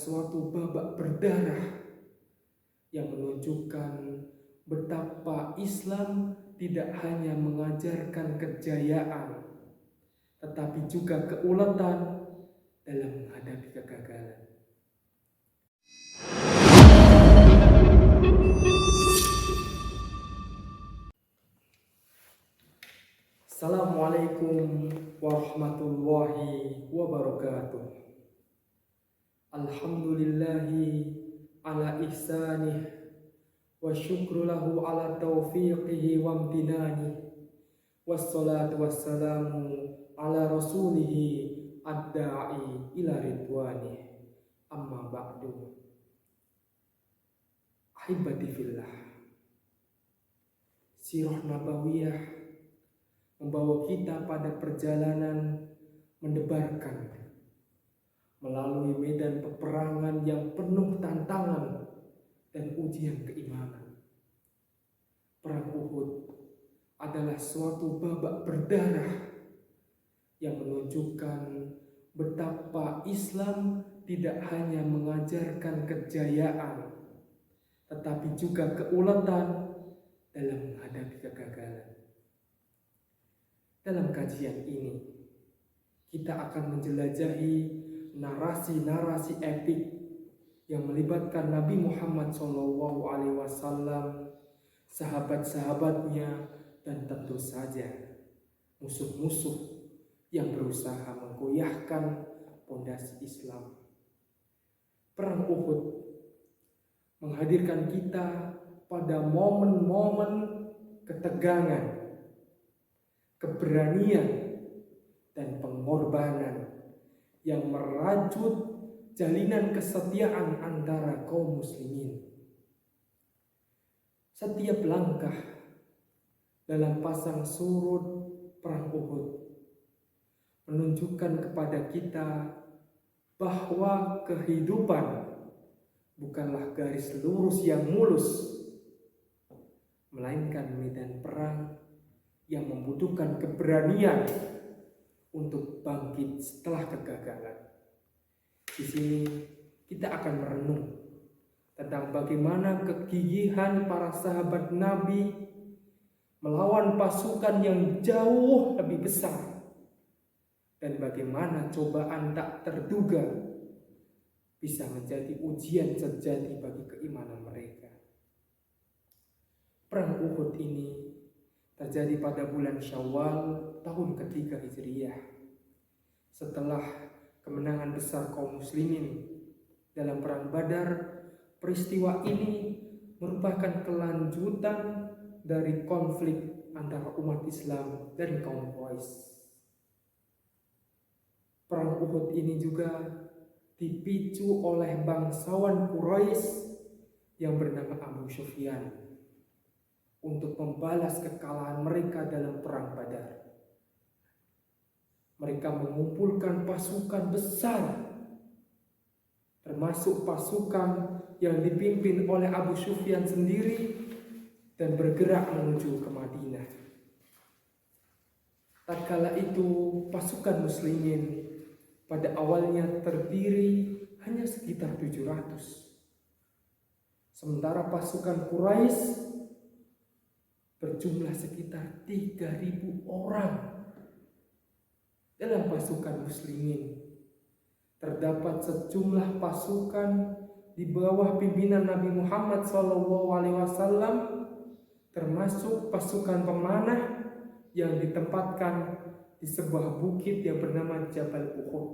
suatu babak berdarah yang menunjukkan betapa Islam tidak hanya mengajarkan kejayaan, tetapi juga keuletan dalam menghadapi kegagalan. Assalamualaikum warahmatullahi wabarakatuh. Alhamdulillahi ala ihsanih wa syukru lahu ala taufiqihi wa amtinani wassalatu wassalamu ala rasulihi ad-da'i ila ridwani amma ba'du. Ahibati fillah, sirah nabawiyah membawa kita pada perjalanan mendebarkan melalui medan peperangan yang penuh tantangan dan ujian keimanan. Perang Uhud adalah suatu babak berdarah yang menunjukkan betapa Islam tidak hanya mengajarkan kejayaan, tetapi juga keuletan dalam menghadapi kegagalan. Dalam kajian ini, kita akan menjelajahi narasi-narasi epik yang melibatkan Nabi Muhammad SAW, sahabat-sahabatnya, dan tentu saja musuh-musuh yang berusaha menggoyahkan pondasi Islam. Perang Uhud menghadirkan kita pada momen-momen ketegangan, keberanian, dan pengorbanan yang merajut jalinan kesetiaan antara kaum muslimin. Setiap langkah dalam pasang surut perang Uhud menunjukkan kepada kita bahwa kehidupan bukanlah garis lurus yang mulus, melainkan medan perang yang membutuhkan keberanian untuk bangkit setelah kegagalan. Di sini kita akan merenung tentang bagaimana kegigihan para sahabat Nabi melawan pasukan yang jauh lebih besar, dan bagaimana cobaan tak terduga bisa menjadi ujian sejati bagi keimanan mereka. Perang Uhud ini terjadi pada bulan Syawal tahun ketiga Hijriyah, setelah kemenangan besar kaum muslimin dalam perang Badar. Peristiwa ini merupakan kelanjutan dari konflik antara umat Islam dan kaum Quraisy. Perang Uhud ini juga dipicu oleh bangsawan Quraisy yang bernama Abu Sufyan untuk membalas kekalahan mereka dalam perang Badar. Mereka mengumpulkan pasukan besar, termasuk pasukan yang dipimpin oleh Abu Sufyan sendiri, dan bergerak menuju ke Madinah. Tatkala itu pasukan muslimin pada awalnya terdiri hanya sekitar 700. Sementara pasukan Quraisy berjumlah sekitar 3.000 orang. Dalam pasukan muslimin terdapat sejumlah pasukan di bawah pimpinan Nabi Muhammad SAW, termasuk pasukan pemanah yang ditempatkan di sebuah bukit yang bernama Jabal Uhud.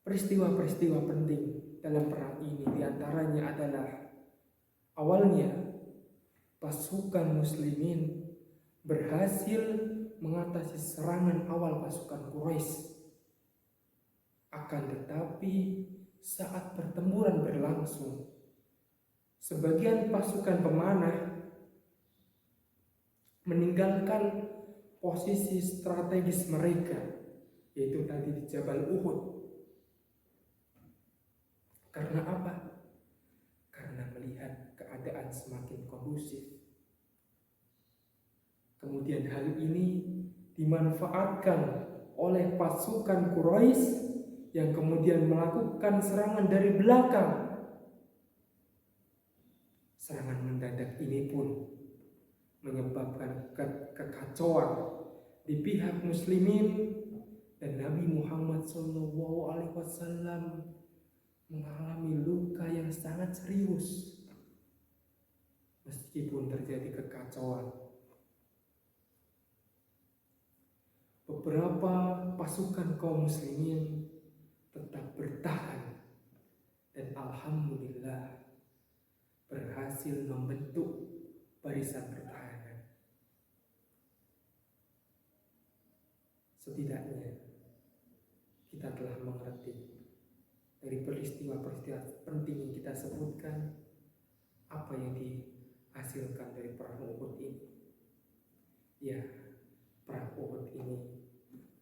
Peristiwa-peristiwa penting dalam perang ini diantaranya adalah awalnya pasukan muslimin berhasil mengatasi serangan awal pasukan Quraisy. Akan tetapi saat pertempuran berlangsung, sebagian pasukan pemanah meninggalkan posisi strategis mereka, yaitu tadi di Jabal Uhud. Karena apa? Karena melihat keadaan semakin kondusif. Kemudian hal ini dimanfaatkan oleh pasukan Quraisy yang kemudian melakukan serangan dari belakang. Serangan mendadak ini pun menyebabkan kekacauan di pihak muslimin, dan Nabi Muhammad SAW mengalami luka yang sangat serius meskipun terjadi kekacauan. Beberapa pasukan kaum muslimin tetap bertahan dan alhamdulillah berhasil membentuk barisan pertahanan. Setidaknya kita telah mengerti dari peristiwa-peristiwa penting yang kita sebutkan apa yang dihasilkan dari perang Uhud ini. Ya, perang Uhud ini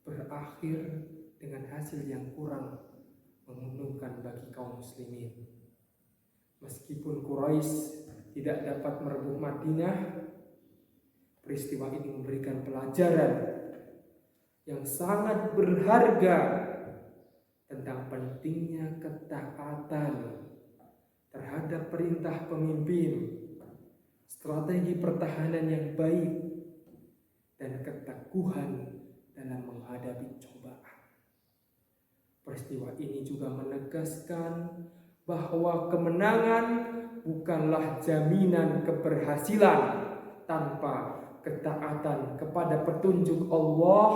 berakhir dengan hasil yang kurang menguntungkan bagi kaum muslimin. Meskipun Quraisy tidak dapat merebut Madinah, peristiwa ini memberikan pelajaran yang sangat berharga tentang pentingnya ketaatan terhadap perintah pemimpin, strategi pertahanan yang baik, dan keteguhan dalam menghadapi cobaan. Peristiwa ini juga menegaskan bahwa kemenangan bukanlah jaminan keberhasilan tanpa ketaatan kepada petunjuk Allah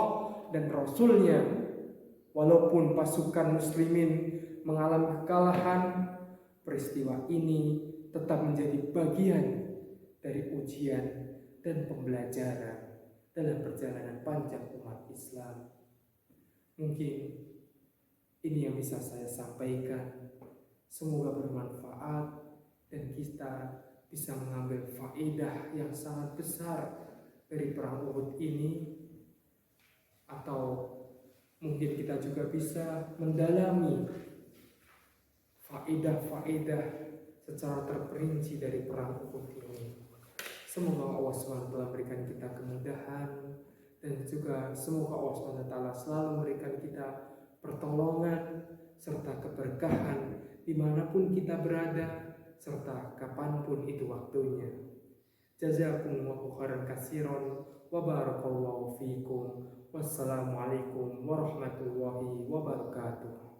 dan Rasul-Nya. Walaupun pasukan muslimin mengalami kekalahan, peristiwa ini tetap menjadi bagian dari ujian dan pembelajaran dalam perjalanan panjang umat Islam. Mungkin ini yang bisa saya sampaikan. Semoga bermanfaat dan kita bisa mengambil faedah yang sangat besar dari perang Uhud ini, atau mungkin kita juga bisa mendalami faedah-faedah secara terperinci dari perang Uhud ini. Semoga Allah SWT berikan kita kemudahan, dan juga semoga Allah SWT selalu memberikan kita pertolongan serta keberkahan dimanapun kita berada, serta kapanpun itu waktunya. Jazakumullahu khairan katsiran wa barakallahu fiikum. Wassalamualaikum warahmatullahi wabarakatuh.